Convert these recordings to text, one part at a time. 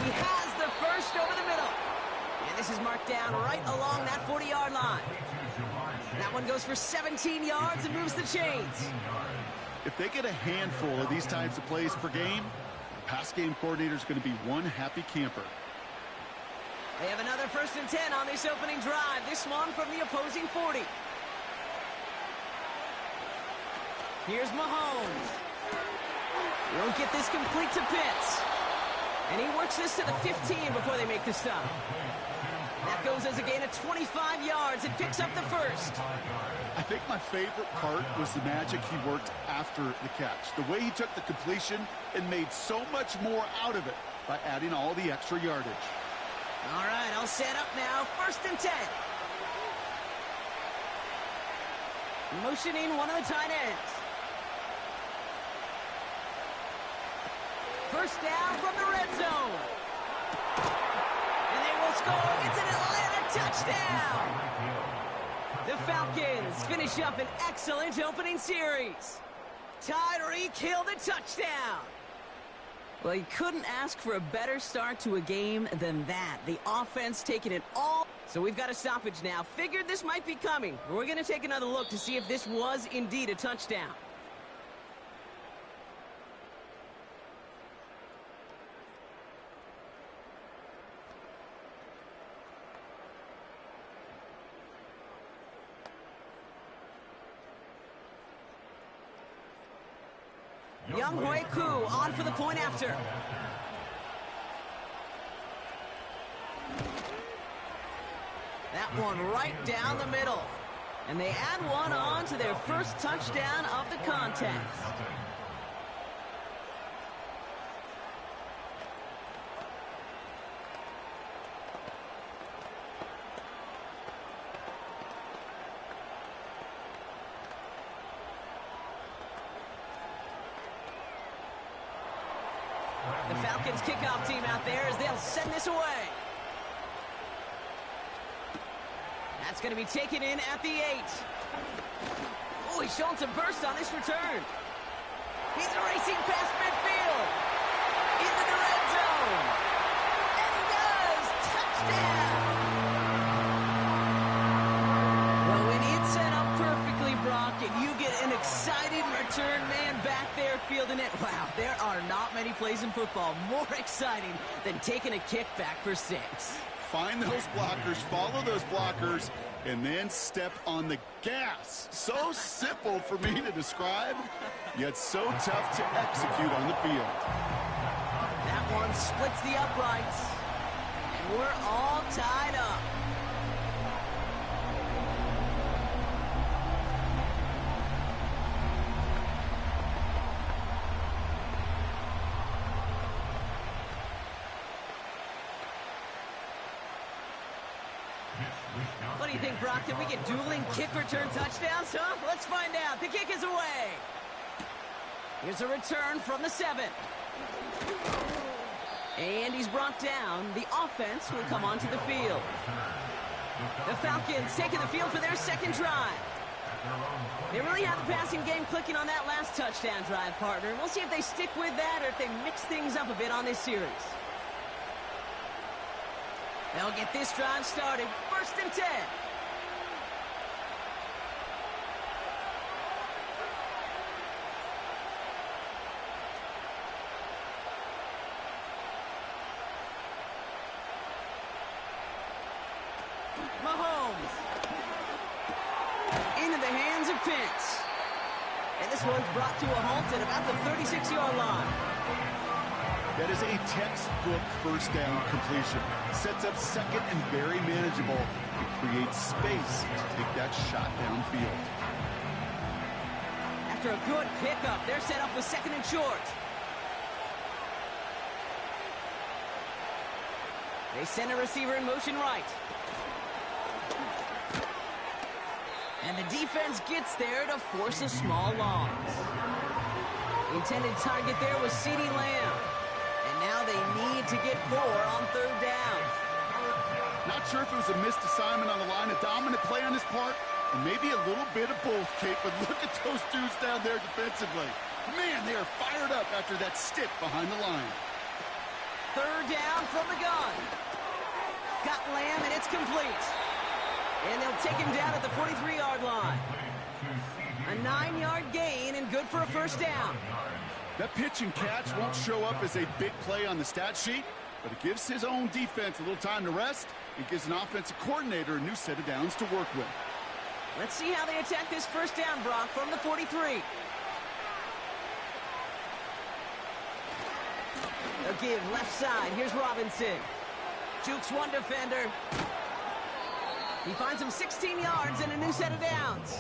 He has the first over the middle. And this is marked down right along that 40-yard line. That one goes for 17 yards and moves the chains. If they get a handful of these types of plays per game, the pass game coordinator is going to be one happy camper. They have another 1st and 10 on this opening drive. This one from the opposing 40. Here's Mahomes. He won't get this complete to Pitts. And he works this to the 15 before they make the stop. That goes as a gain of 25 yards and picks up the first. I think my favorite part was the magic he worked after the catch. The way he took the completion and made so much more out of it by adding all the extra yardage. All right, I'll set up now. 1st and 10. Motioning one of the tight ends. First down from the red zone. And they will score. It's an Atlanta touchdown. The Falcons finish up an excellent opening series. Tyreek Hill the touchdown. Well, you couldn't ask for a better start to a game than that. The offense taking it all. So we've got a stoppage now. Figured this might be coming. We're going to take another look to see if this was indeed a touchdown. Young Hui Koo on for the point after. That one right down the middle. And they add one on to their first touchdown of the contest. The Falcons kickoff team out there as they'll send this away. That's going to be taken in at the 8. Oh, he's showing some burst on this return. He's racing past midfield. Into the red zone. And he does. Touchdown. Well, when it's set up perfectly, Brock, and you get an excited return man back there fielding it, wow, there are not many plays in football more exciting than taking a kick back for 6. Find those blockers, follow those blockers, and then step on the gas. So simple for me to describe, yet so tough to execute on the field. That one splits the uprights, and we're all tied up. What do you think, Brock? Can we get dueling kick return touchdowns, huh? Let's find out. The kick is away. Here's a return from the 7. And he's brought down. The offense will come onto the field. The Falcons taking the field for their second drive. They really have the passing game clicking on that last touchdown drive, partner. We'll see if they stick with that or if they mix things up a bit on this series. They'll get this drive started. 1st and 10. Mahomes. Into the hands of Pitts. And this one's brought to a halt at about the 36-yard line. That is a textbook first down completion. Sets up second and very manageable. It creates space to take that shot downfield. After a good pickup, they're set up with 2nd and short. They send a receiver in motion right. And the defense gets there to force a small loss. The intended target there was CeeDee Lamb. And now they need to get 4 on 3rd down. Not sure if it was a missed assignment on the line, a dominant play on his part, or maybe a little bit of both, Kate, but look at those dudes down there defensively. Man, they are fired up after that stick behind the line. third down from the gun. Got Lamb, and it's complete. And they'll take him down at the 43-yard line. A 9-yard gain and good for a first down. That pitch and catch won't show up as a big play on the stat sheet, but it gives his own defense a little time to rest. It gives an offensive coordinator a new set of downs to work with. Let's see how they attack this first down, Brock, from the 43. They'll give left side. Here's Robinson. Jukes one defender. He finds him 16 yards and a new set of downs.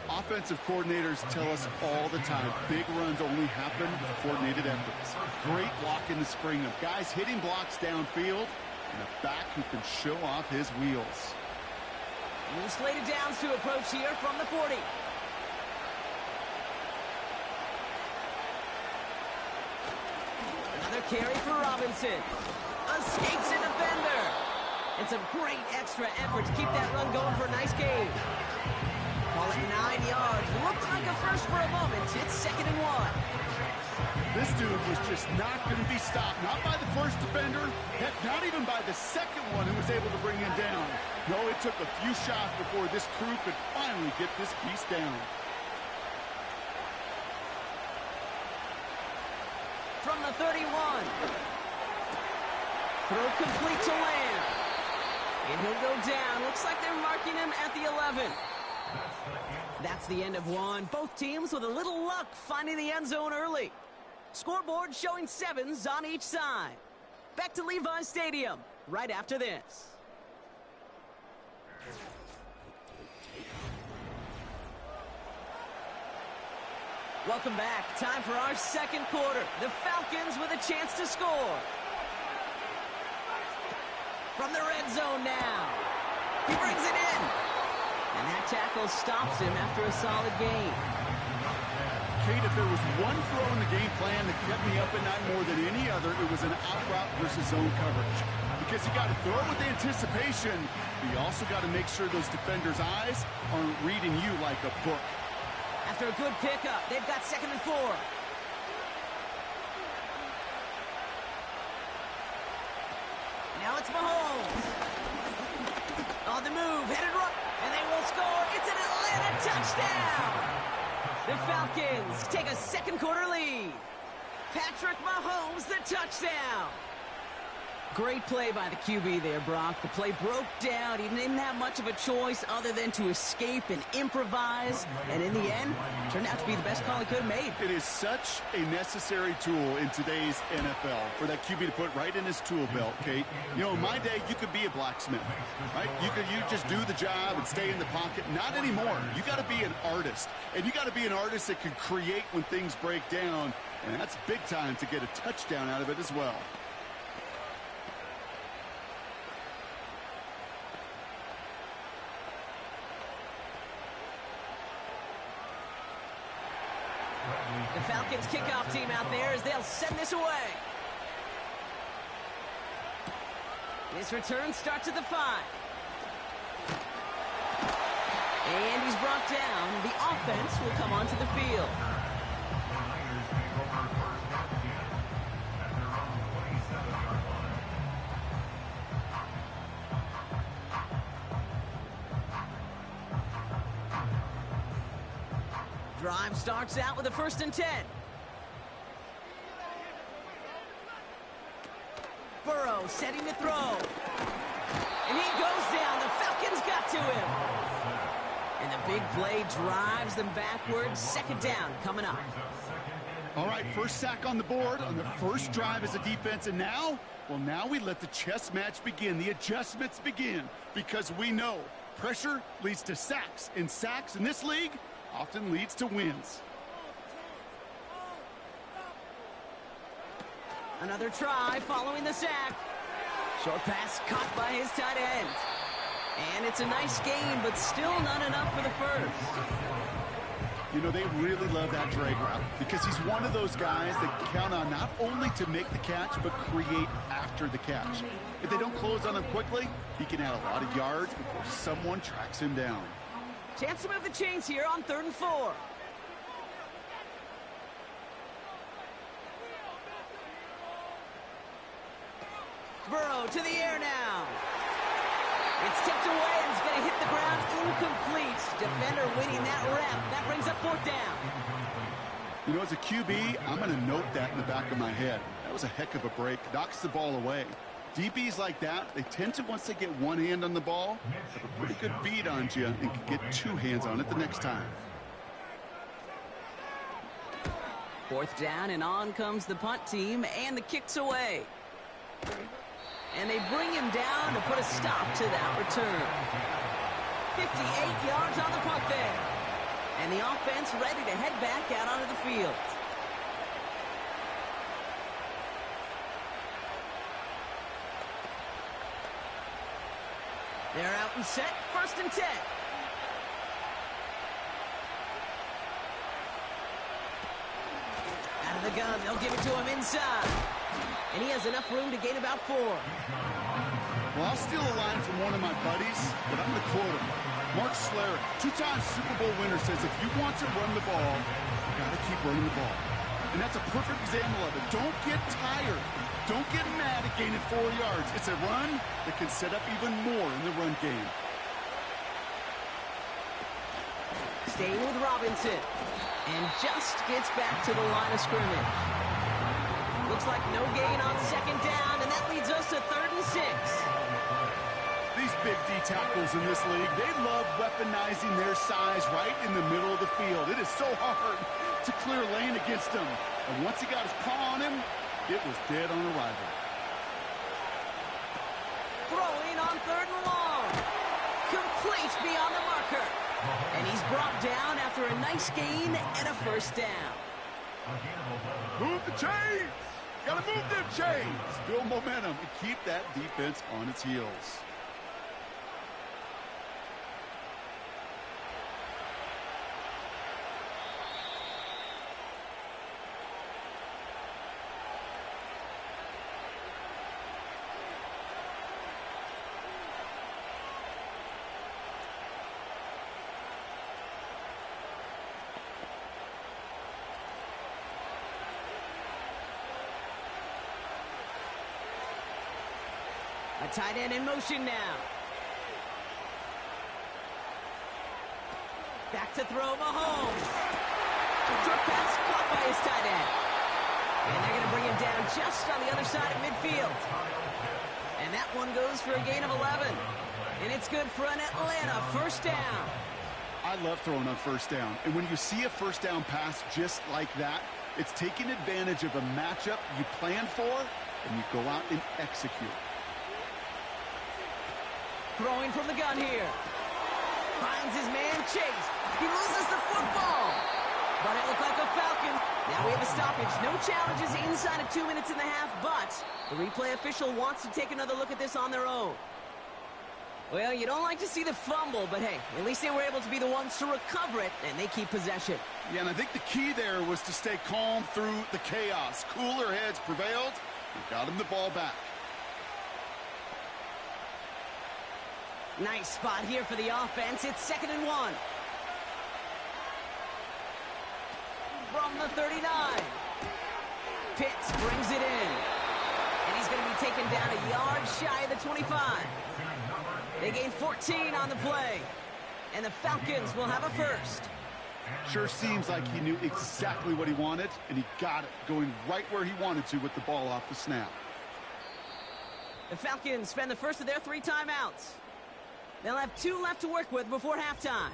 Offensive coordinators tell us all the time, big runs only happen with coordinated efforts. Great block in the spring of guys hitting blocks downfield and a back who can show off his wheels. New slated downs to approach here from the 40. Another carry for Robinson. Escapes a defender. And some great extra effort to keep that run going for a nice gain. Call it 9 yards. Looked like a first for a moment. It's 2nd and 1. This dude was just not going to be stopped. Not by the first defender. Heck, not even by the second one who was able to bring him down. No, it took a few shots before this crew could finally get this piece down. From the 31. Throw complete to Lamb. And he'll go down. Looks like they're marking him at the 11. That's the end of one. Both teams with a little luck finding the end zone early. Scoreboard showing 7s on each side. Back to Levi's Stadium right after this. Welcome back. Time for our second quarter. The Falcons with a chance to score. From the red zone now. He brings it in. And that tackle stops him after a solid gain. Kate, if there was one throw in the game plan that kept me up at night more than any other, it was an out route versus zone coverage. Because you got to throw with anticipation, but you also got to make sure those defenders' eyes aren't reading you like a book. After a good pickup, they've got 2nd and 4. Now it's Mahomes. On the move, headed right, and they will score. It's an Atlanta touchdown. The Falcons take a second quarter lead. Patrick Mahomes, the touchdown. Great play by the QB there, Brock. The play broke down. He didn't have much of a choice other than to escape and improvise. And in the end, turned out to be the best call he could have made. It is such a necessary tool in today's NFL for that QB to put right in his tool belt, Kate. You know, in my day, you could be a blacksmith, right? You just do the job and stay in the pocket. Not anymore. You got to be an artist. And you got to be an artist that can create when things break down. And that's big time to get a touchdown out of it as well. The Falcons kickoff team out there as they'll send this away. This return starts at the 5. And he's brought down. The offense will come onto the field. Drive starts out with a 1st and 10. Burrow setting to throw. And he goes down. The Falcons got to him. And the big play drives them backwards. 2nd down coming up. All right, first sack on the board on the first drive as a defense. And now, well, now we let the chess match begin. The adjustments begin. Because we know pressure leads to sacks. And sacks in this league often leads to wins. Another try following the sack. Short pass caught by his tight end. And it's a nice gain, but still not enough for the first. You know, they really love that drag route because he's one of those guys that count on not only to make the catch, but create after the catch. If they don't close on him quickly, he can add a lot of yards before someone tracks him down. Chance to move the chains here on 3rd and 4. Burrow to the air now. It's tipped away and it's going to hit the ground incomplete. Defender winning that rep. That brings up 4th down. You know, as a QB, I'm going to note that in the back of my head. That was a heck of a break. Knocks the ball away. DBs like that, they tend to, once they get one hand on the ball, have a pretty good beat on you and can get 2 hands on it the next time. 4th down, and on comes the punt team, and the kick's away. And they bring him down to put a stop to that return. 58 yards on the punt there. And the offense ready to head back out onto the field. They're out and set, 1st and 10. Out of the gun, they'll give it to him inside. And he has enough room to gain about 4. Well, I'll steal a line from one of my buddies, but I'm going to quote him. Mark Schlereth, 2-time Super Bowl winner, says if you want to run the ball, you got to keep running the ball. And that's a perfect example of it. Don't get tired. Don't get mad at gaining 4 yards. It's a run that can set up even more in the run game. Staying with Robinson. And just gets back to the line of scrimmage. Looks like no gain on 2nd down, and that leads us to 3rd and 6. These big D tackles in this league, they love weaponizing their size right in the middle of the field. It is so hard to clear lane against him. And once he got his paw on him, it was dead on arrival. Throwing on 3rd and long. Complete beyond the marker. And he's brought down after a nice gain and a 1st down. Move the chains! Gotta move them chains! Build momentum and keep that defense on its heels. A tight end in motion now. Back to throw, Mahomes. Short pass caught by his tight end. And they're going to bring him down just on the other side of midfield. And that one goes for a gain of 11. And it's good for an Atlanta 1st down. I love throwing on 1st down. And when you see a 1st down pass just like that, it's taking advantage of a matchup you plan for, and you go out and execute. Throwing from the gun here. Finds his man, Chase. He loses the football. But it looked like a Falcon. Now we have a stoppage. No challenges inside of 2 minutes and a half, but the replay official wants to take another look at this on their own. Well, you don't like to see the fumble, but hey, at least they were able to be the ones to recover it, and they keep possession. Yeah, and I think the key there was to stay calm through the chaos. Cooler heads prevailed and got him the ball back. Nice spot here for the offense. It's 2nd and 1. From the 39. Pitts brings it in. And he's going to be taken down a yard shy of the 25. They gain 14 on the play. And the Falcons will have a 1st. Sure seems like he knew exactly what he wanted, and he got it, going right where he wanted to with the ball off the snap. The Falcons spend the first of their 3 timeouts. They'll have 2 left to work with before halftime.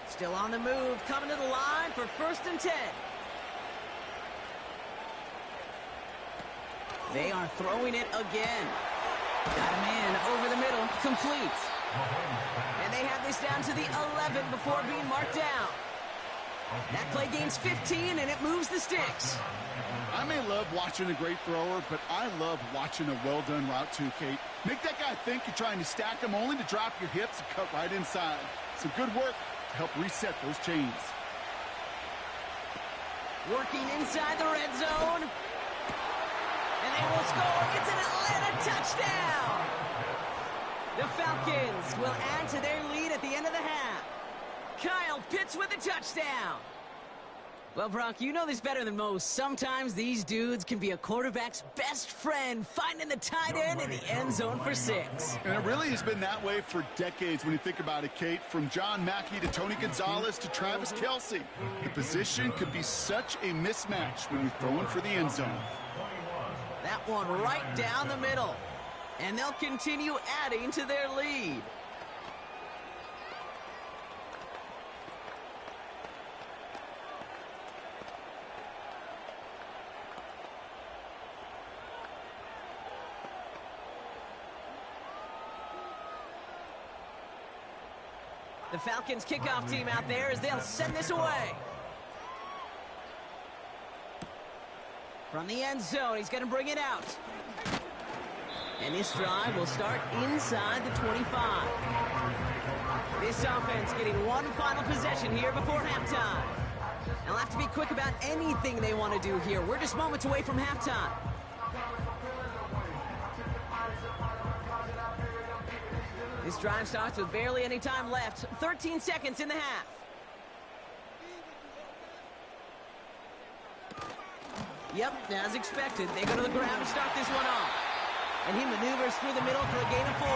Still on the move, coming to the line for 1st and 10. They are throwing it again. Got him in over the middle, complete. And they have this down to the 11 before being marked down. That play gains 15, and it moves the sticks. I may love watching a great thrower, but I love watching a well-done route too, Kate. Make that guy think you're trying to stack him only to drop your hips and cut right inside. Some good work to help reset those chains. Working inside the red zone. And they will touchdown! The Falcons will add to their lead at the end of the half. Kyle Pitts with a touchdown. Well, Brock, you know this better than most. Sometimes these dudes can be a quarterback's best friend, finding the tight end in the end zone for 6. And it really has been that way for decades when you think about it, Kate. From John Mackey to Tony Gonzalez to Travis Kelce. The position could be such a mismatch when you're throwing for the end zone. That one right down the middle. And they'll continue adding to their lead. The Falcons kickoff team out there as they'll send this away. From the end zone, he's going to bring it out. And this drive will start inside the 25. This offense getting one final possession here before halftime. They'll have to be quick about anything they want to do here. We're just moments away from halftime. This drive starts with barely any time left. 13 seconds in the half. Yep, as expected, they go to the ground to start this one off. And he maneuvers through the middle for a gain of 4.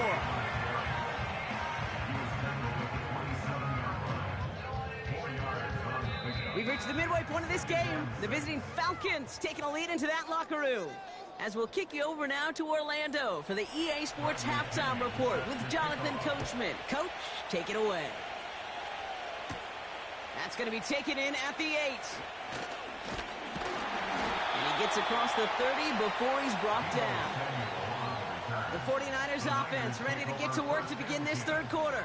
We've reached the midway point of this game. The visiting Falcons taking a lead into that locker room. As we'll kick you over now to Orlando for the EA Sports Halftime Report with Jonathan Coachman. Coach, take it away. That's going to be taken in at the 8. And he gets across the 30 before he's brought down. The 49ers offense ready to get to work to begin this third quarter.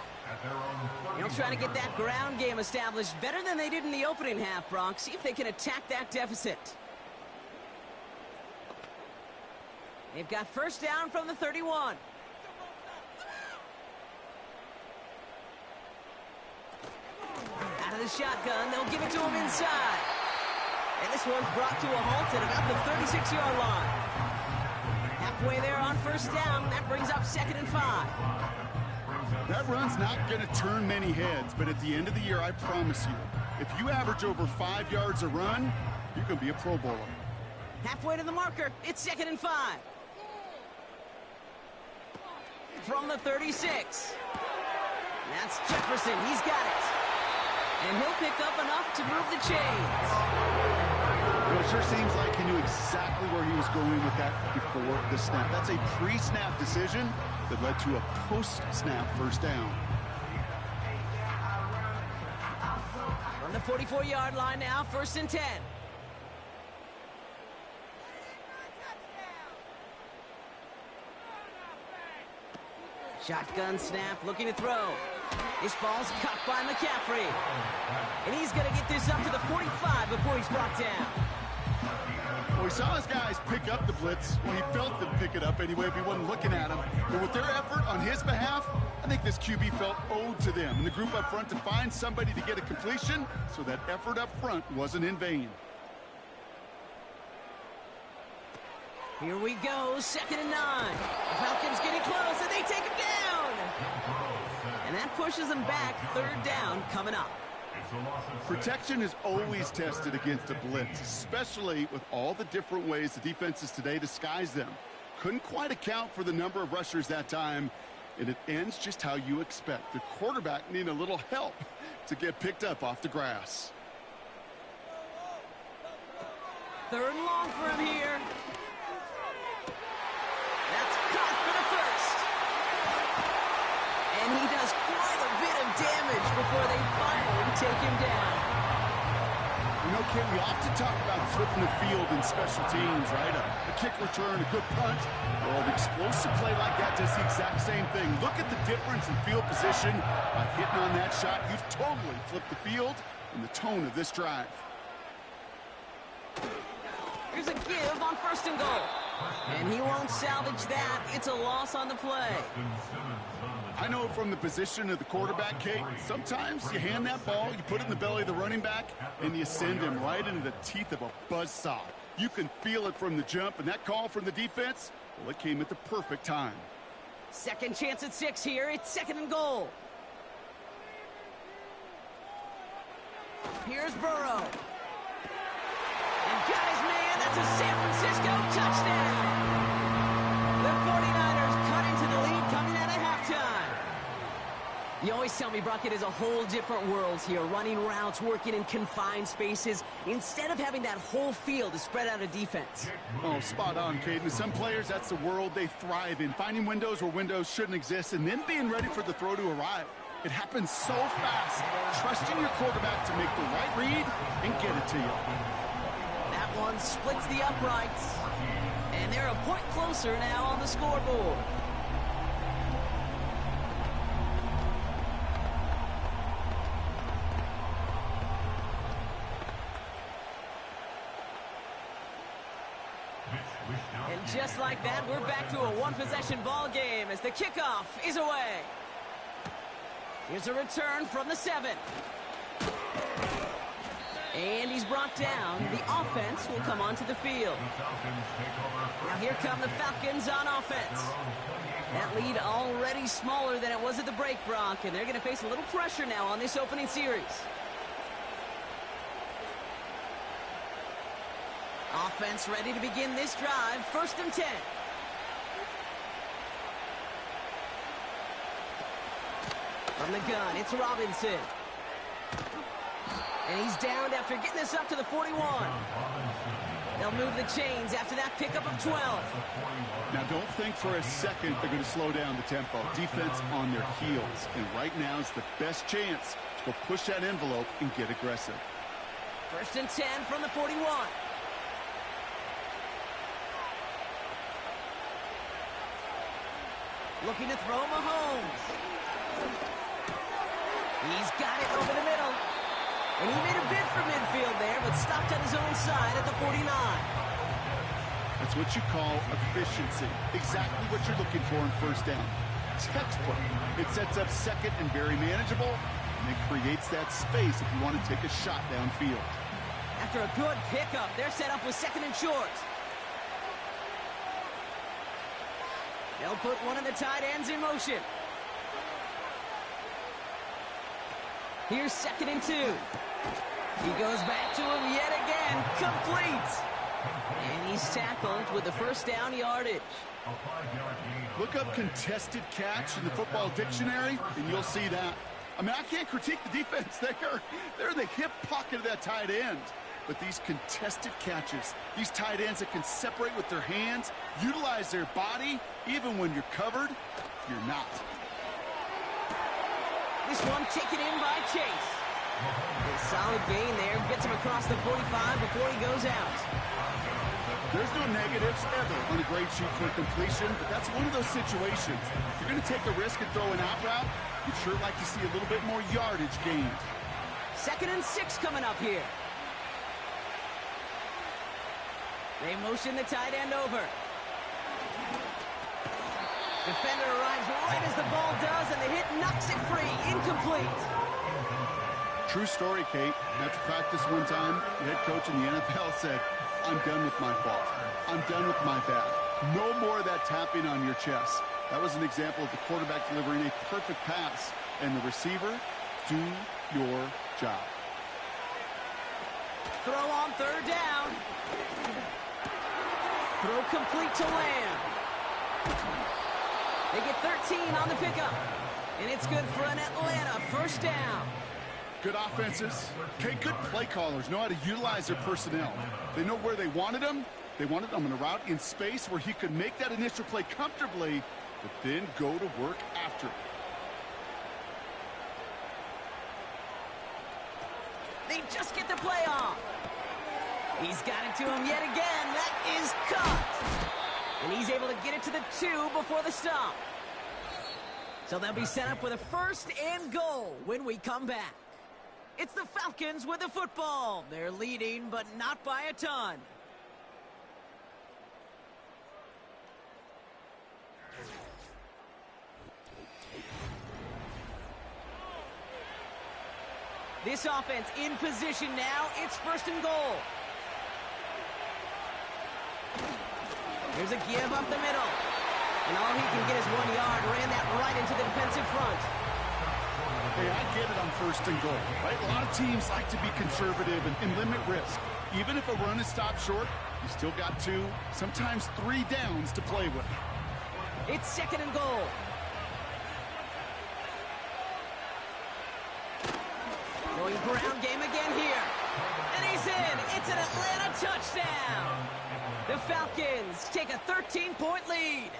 They'll try to get that ground game established better than they did in the opening half, Brock. See if they can attack that deficit. They've got first down from the 31. Out of the shotgun, they'll give it to him inside. And this one's brought to a halt at about the 36-yard line. Halfway there on first down, that brings up 2nd and 5. That run's not going to turn many heads, but at the end of the year, I promise you, if you average over 5 yards a run, you're going to be a Pro Bowler. Halfway to the marker, it's 2nd and 5. From the 36. That's Jefferson, he's got it. And he'll pick up enough to move the chains. Well, it sure seems like he knew exactly where he was going with that before the snap. That's a pre-snap decision that led to a post-snap first down. From the 44-yard line now, 1st and 10. Shotgun snap, looking to throw. This ball's caught by McCaffrey. And he's going to get this up to the 45 before he's brought down. Well, he saw his guys pick up the blitz. Well, he felt them pick it up anyway if he wasn't looking at him. But with their effort on his behalf, I think this QB felt owed to them and the group up front to find somebody to get a completion, so that effort up front wasn't in vain. Here we go, 2nd and 9. The Falcons getting close, and they take him down. And that pushes them back. 3rd down coming up. Protection is always tested against a blitz, especially with all the different ways the defenses today disguise them. Couldn't quite account for the number of rushers that time, and it ends just how you expect. The quarterback needing a little help to get picked up off the grass. 3rd and long for him here. That's caught for the 1st. And he does quite a bit of damage before they finally take him down. You know, Ken, we often talk about flipping the field in special teams, right? A kick return, a good punt. Well, an explosive play like that does the exact same thing. Look at the difference in field position. By hitting on that shot, you've totally flipped the field and the tone of this drive. Here's a give on 1st and goal. And he won't salvage that. It's a loss on the play. I know from the position of the quarterback, Kate, sometimes you hand that ball, you put it in the belly of the running back, and you send him right into the teeth of a buzzsaw. You can feel it from the jump, and that call from the defense, Well, it came at the perfect time. Second chance at 6 here. It's 2nd and goal. Here's Burrow. And guys, man, that's a San Francisco touchdown. The 49ers cut into the lead coming out of halftime. You always tell me, Brock, it is a whole different world here. Running routes, working in confined spaces, instead of having that whole field to spread out a defense. Oh, spot on, Caden. Some players, that's the world they thrive in. Finding windows where windows shouldn't exist and then being ready for the throw to arrive. It happens so fast. Trusting your quarterback to make the right read and get it to you. That one splits the uprights. And they're a point closer now on the scoreboard. And just like that, we're back to a one-possession ball game as the kickoff is away. Here's a return from the 7. And he's brought down. The offense will come onto the field. Now here come the Falcons on offense. That lead already smaller than it was at the break, Brock, and they're going to face a little pressure now on this opening series. Offense ready to begin this drive. 1st and 10. From the gun, it's Robinson. And he's downed after getting this up to the 41. They'll move the chains after that pickup of 12. Now, don't think for a second they're going to slow down the tempo. Defense on their heels. And right now is the best chance to go push that envelope and get aggressive. 1st and 10 from the 41. Looking to throw Mahomes. He's got it over the middle. And he made a bid for midfield there, but stopped on his own side at the 49. That's what you call efficiency. Exactly what you're looking for in 1st down. Textbook. It sets up 2nd and very manageable, and it creates that space if you want to take a shot downfield. After a good pickup, they're set up with 2nd and short. They'll put one of the tight ends in motion. Here's 2nd and 2. He goes back to him yet again. Complete. And he's tackled with the 1st down yardage. Look up contested catch in the football dictionary, and you'll see that. I mean, I can't critique the defense there. They're in the hip pocket of that tight end. But these contested catches, these tight ends that can separate with their hands, utilize their body, even when you're covered, you're not. This one taken in by Chase. A solid gain there, gets him across the 45 before he goes out. There's no negatives ever on a grade sheet for completion, but that's one of those situations. If you're going to take a risk and throw an out route, you'd sure like to see a little bit more yardage gained. 2nd and 6 coming up here. They motion the tight end over. Defender arrives right as the ball does, and the hit knocks it free. Incomplete. True story, Kate. After practice one time, the head coach in the NFL said, "I'm done with my fault. I'm done with my bad. No more of that tapping on your chest." That was an example of the quarterback delivering a perfect pass, and the receiver, do your job. Throw on 3rd down. Throw complete to Lamb. They get 13 on the pickup. And it's good for an Atlanta 1st down. Good offenses. Okay, good play callers know how to utilize their personnel. They know where they wanted them. They wanted them in a route in space where he could make that initial play comfortably, but then go to work after it. They just get the play off. He's got it to him yet again. That is cut. And he's able to get it to the 2 before the stop. So they'll be set up with a 1st and goal when we come back. It's the Falcons with the football. They're leading, but not by a ton. This offense in position now. It's 1st and goal. Here's a give up the middle. And all he can get is 1 yard. Ran that right into the defensive front. Hey, I get it on 1st and goal, right? A lot of teams like to be conservative and limit risk. Even if a run is stopped short, you still got 2, sometimes 3 downs to play with. It's 2nd and goal. Going ground game again here. And he's in. It's an Atlanta touchdown. The Falcons take a 13-point lead.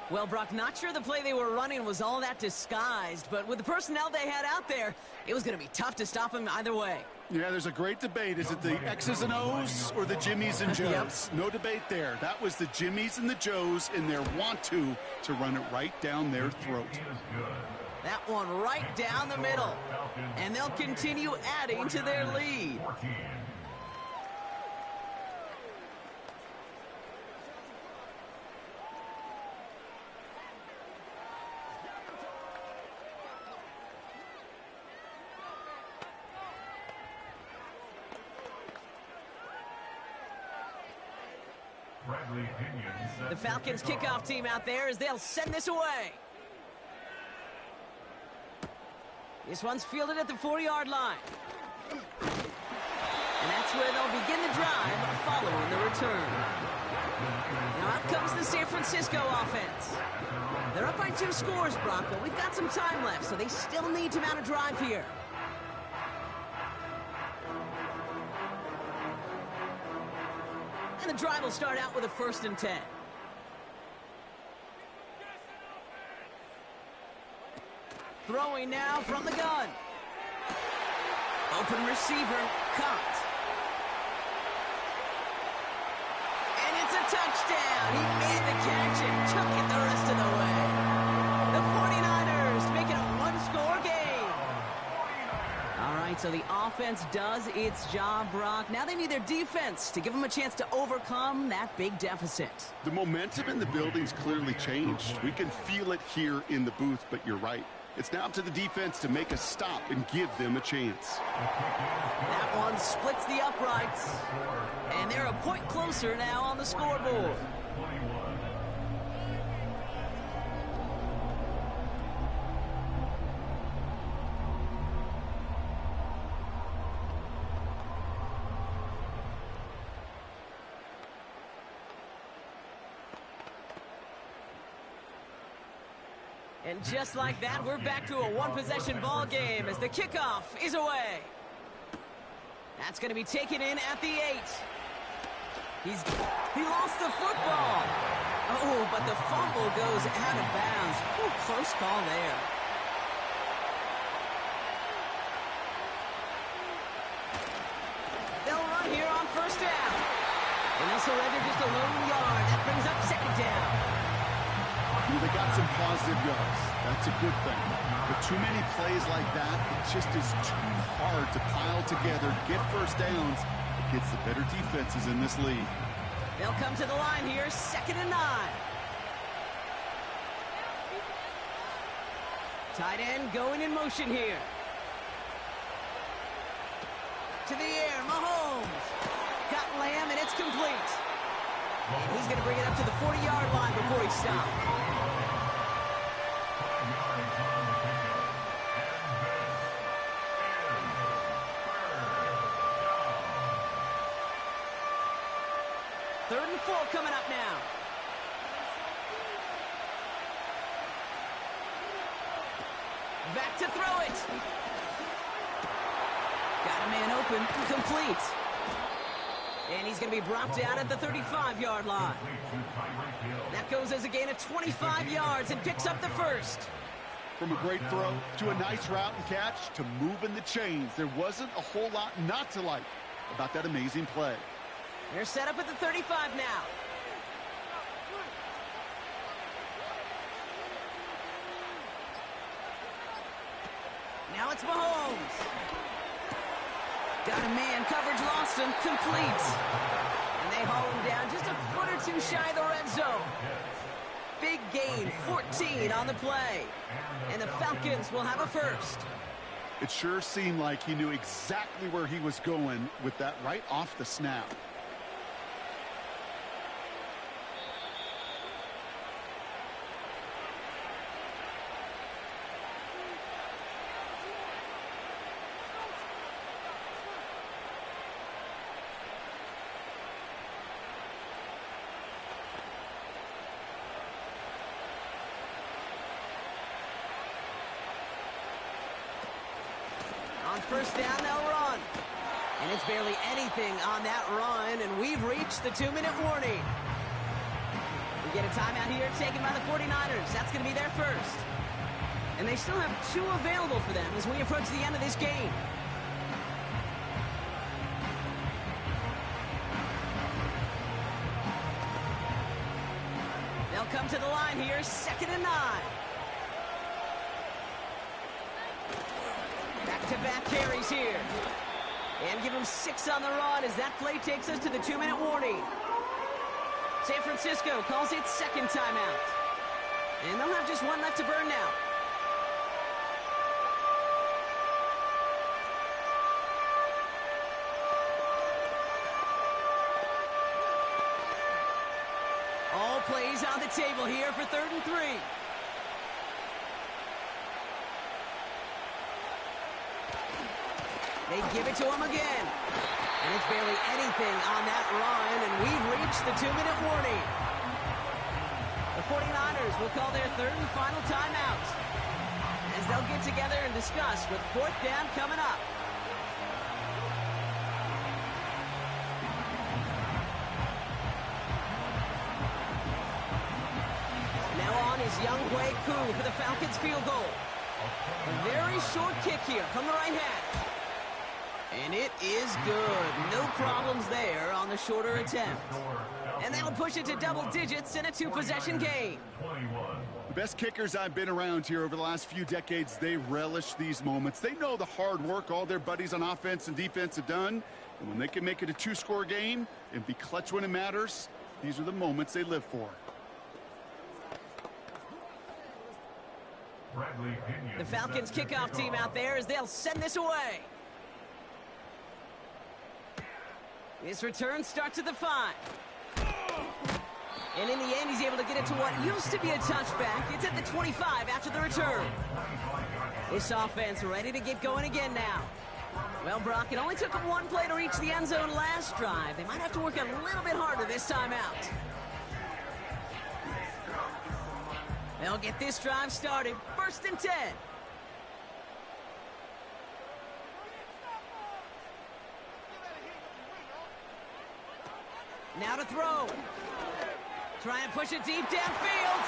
Well, Brock, not sure the play they were running was all that disguised, but with the personnel they had out there, it was going to be tough to stop him either way. Yeah, there's a great debate. Is it the X's and O's or the Jimmies and Joes? Yep. No debate there. That was the Jimmies and the Joes in their want-to run it right down their throat. That one right down the middle. And they'll continue adding to their lead. The Falcons kickoff team out there as they'll send this away. This one's fielded at the 4-yard line. And that's where they'll begin the drive following the return. Now out comes the San Francisco offense. They're up by 2 scores, Brock, but we've got some time left, so they still need to mount a drive here. And the drive will start out with a 1st and 10. Throwing now from the gun. Open receiver, caught. And it's a touchdown. He made the catch and took it the rest of the way. The 49ers make it a 1-score game. All right, so the offense does its job, Brock. Now they need their defense to give them a chance to overcome that big deficit. The momentum in the building's clearly changed. We can feel it here in the booth, but you're right. It's now up to the defense to make a stop and give them a chance. That one splits the uprights. And they're a point closer now on the scoreboard. And just like that, we're back to a one-possession ball game as the kickoff is away. That's going to be taken in at the 8. He lost the football. Oh, but the fumble goes out of bounds. Ooh, close call there. They'll run here on 1st down. And they'll surrender just a lone yard. That brings up 2nd down. They got some positive yards. That's a good thing. But too many plays like that, it just is too hard to pile together, get 1st downs against the better defenses in this league. They'll come to the line here, 2nd and 9. Tight end going in motion here. To the air, Mahomes. Got Lamb, and it's complete. And he's going to bring it up to the 40-yard line before he stops. Third and 4 coming up now. Back to throw it. Got a man open, complete. And he's going to be brought down at the 35-yard line. That goes as a gain of 25 yards and picks up the 1st. From a great throw to a nice route and catch to moving the chains, there wasn't a whole lot not to like about that amazing play. They're set up at the 35 now. Now it's Mahomes. Got a man, coverage lost him, complete. And they haul him down just a foot or 2 shy of the red zone. Big gain, 14 on the play. And the Falcons will have a 1st. It sure seemed like he knew exactly where he was going with that right off the snap. first down, they'll run. And it's barely anything on that run, and we've reached the 2-minute warning. We get a timeout here taken by the 49ers. That's going to be their first. And they still have 2 available for them as we approach the end of this game. They'll come to the line here, 2nd and 9. Back-to-back carries here. And give them 6 on the run as that play takes us to the 2-minute warning. San Francisco calls it 2nd timeout. And they'll have just 1 left to burn now. All plays on the table here for 3rd and 3. They give it to him again. And it's barely anything on that run, and we've reached the 2-minute warning. The 49ers will call their 3rd and final timeout as they'll get together and discuss with 4th down coming up. Now on is Younghoe Koo for the Falcons field goal. A very short kick here from the right hash. And it is good. No problems there on the shorter attempt. And that'll push it to double digits in a 2-possession game. The best kickers I've been around here over the last few decades, they relish these moments. They know the hard work all their buddies on offense and defense have done. And when they can make it a 2-score game and be clutch when it matters, these are the moments they live for. The Falcons kickoff team out there as they'll send this away. His return starts at the 5. And in the end, he's able to get it to what used to be a touchback. It's at the 25 after the return. This offense ready to get going again now. Well, Brock, it only took them 1 play to reach the end zone last drive. They might have to work a little bit harder this time out. They'll get this drive started. 1st and 10. Now to throw. Try and push it deep downfield.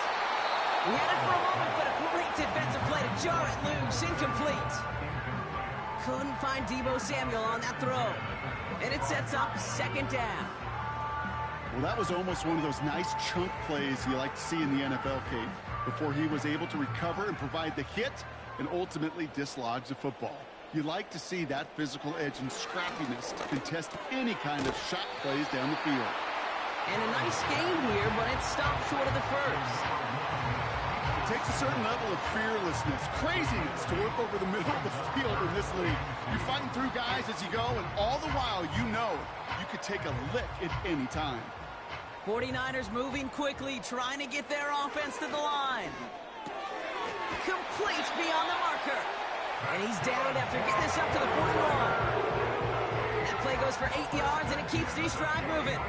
He had it for a moment, but a great defensive play to jar it loose. Incomplete. Couldn't find Deebo Samuel on that throw. And it sets up 2nd down. Well, that was almost one of those nice chunk plays you like to see in the NFL, Kate, before he was able to recover and provide the hit and ultimately dislodge the football. You like to see that physical edge and scrappiness to contest any kind of shot plays down the field. And a nice game here, but it stopped short of the first. It takes a certain level of fearlessness, craziness to work over the middle of the field in this league. You're fighting through guys as you go, and all the while you know you could take a lick at any time. 49ers moving quickly, trying to get their offense to the line. Complete beyond the marker. And he's down after getting this up to the 41. That play goes for 8 yards, and it keeps this drive moving.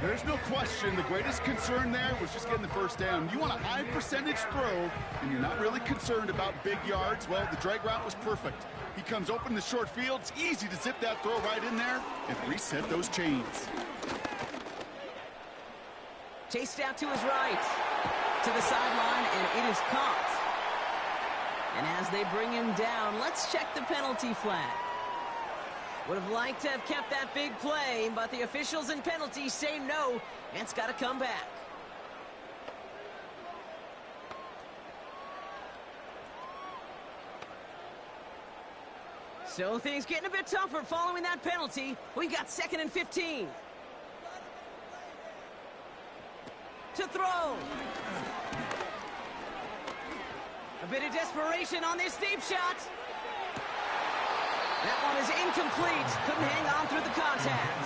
There's no question the greatest concern there was just getting the 1st down. You want a high percentage throw, and you're not really concerned about big yards. Well, the drag route was perfect. He comes open in the short field. It's easy to zip that throw right in there and reset those chains. Chased out to his right, to the sideline, and it is caught. And as they bring him down, let's check the penalty flag. Would have liked to have kept that big play, but the officials and penalties say no, and it's got to come back. So things getting a bit tougher following that penalty. We've got 2nd and 15. To throw. A bit of desperation on this deep shot. That one is incomplete. Couldn't hang on through the contact.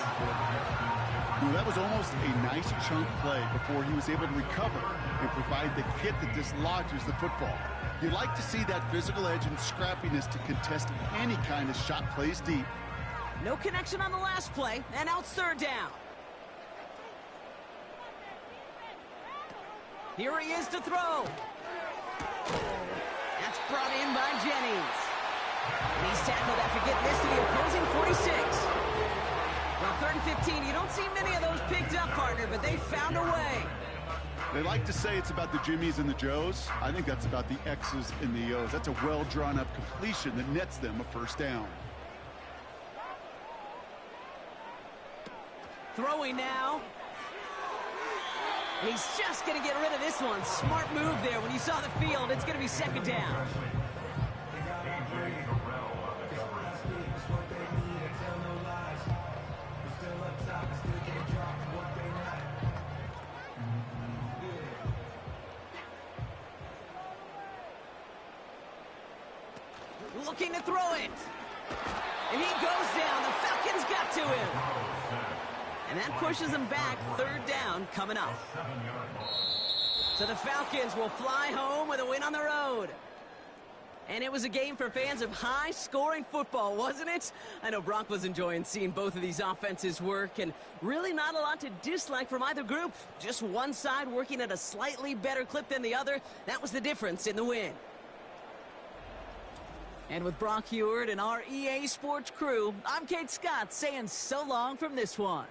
Well, that was almost a nice chunk play before he was able to recover and provide the hit that dislodges the football. You like to see that physical edge and scrappiness to contest any kind of shot plays deep. No connection on the last play, and now it's 3rd down. Here he is to throw. That's brought in by Jennings. And he's tackled after getting this to the opposing 46. Well, 3rd and 15, you don't see many of those picked up, partner, but they found a way. They like to say it's about the Jimmies and the Joes. I think that's about the X's and the O's. That's a well-drawn-up completion that nets them a first down. Throwing now. He's just going to get rid of this one. Smart move there. When you saw the field, it's going to be 2nd down. Looking to throw it. And he goes down. The Falcons got to him. And that pushes him back. 3rd down coming up. So the Falcons will fly home with a win on the road. And it was a game for fans of high-scoring football, wasn't it? I know Brock was enjoying seeing both of these offenses work, and really not a lot to dislike from either group. Just one side working at a slightly better clip than the other. That was the difference in the win. And with Brock Heward and our EA Sports crew, I'm Kate Scott saying so long from this one.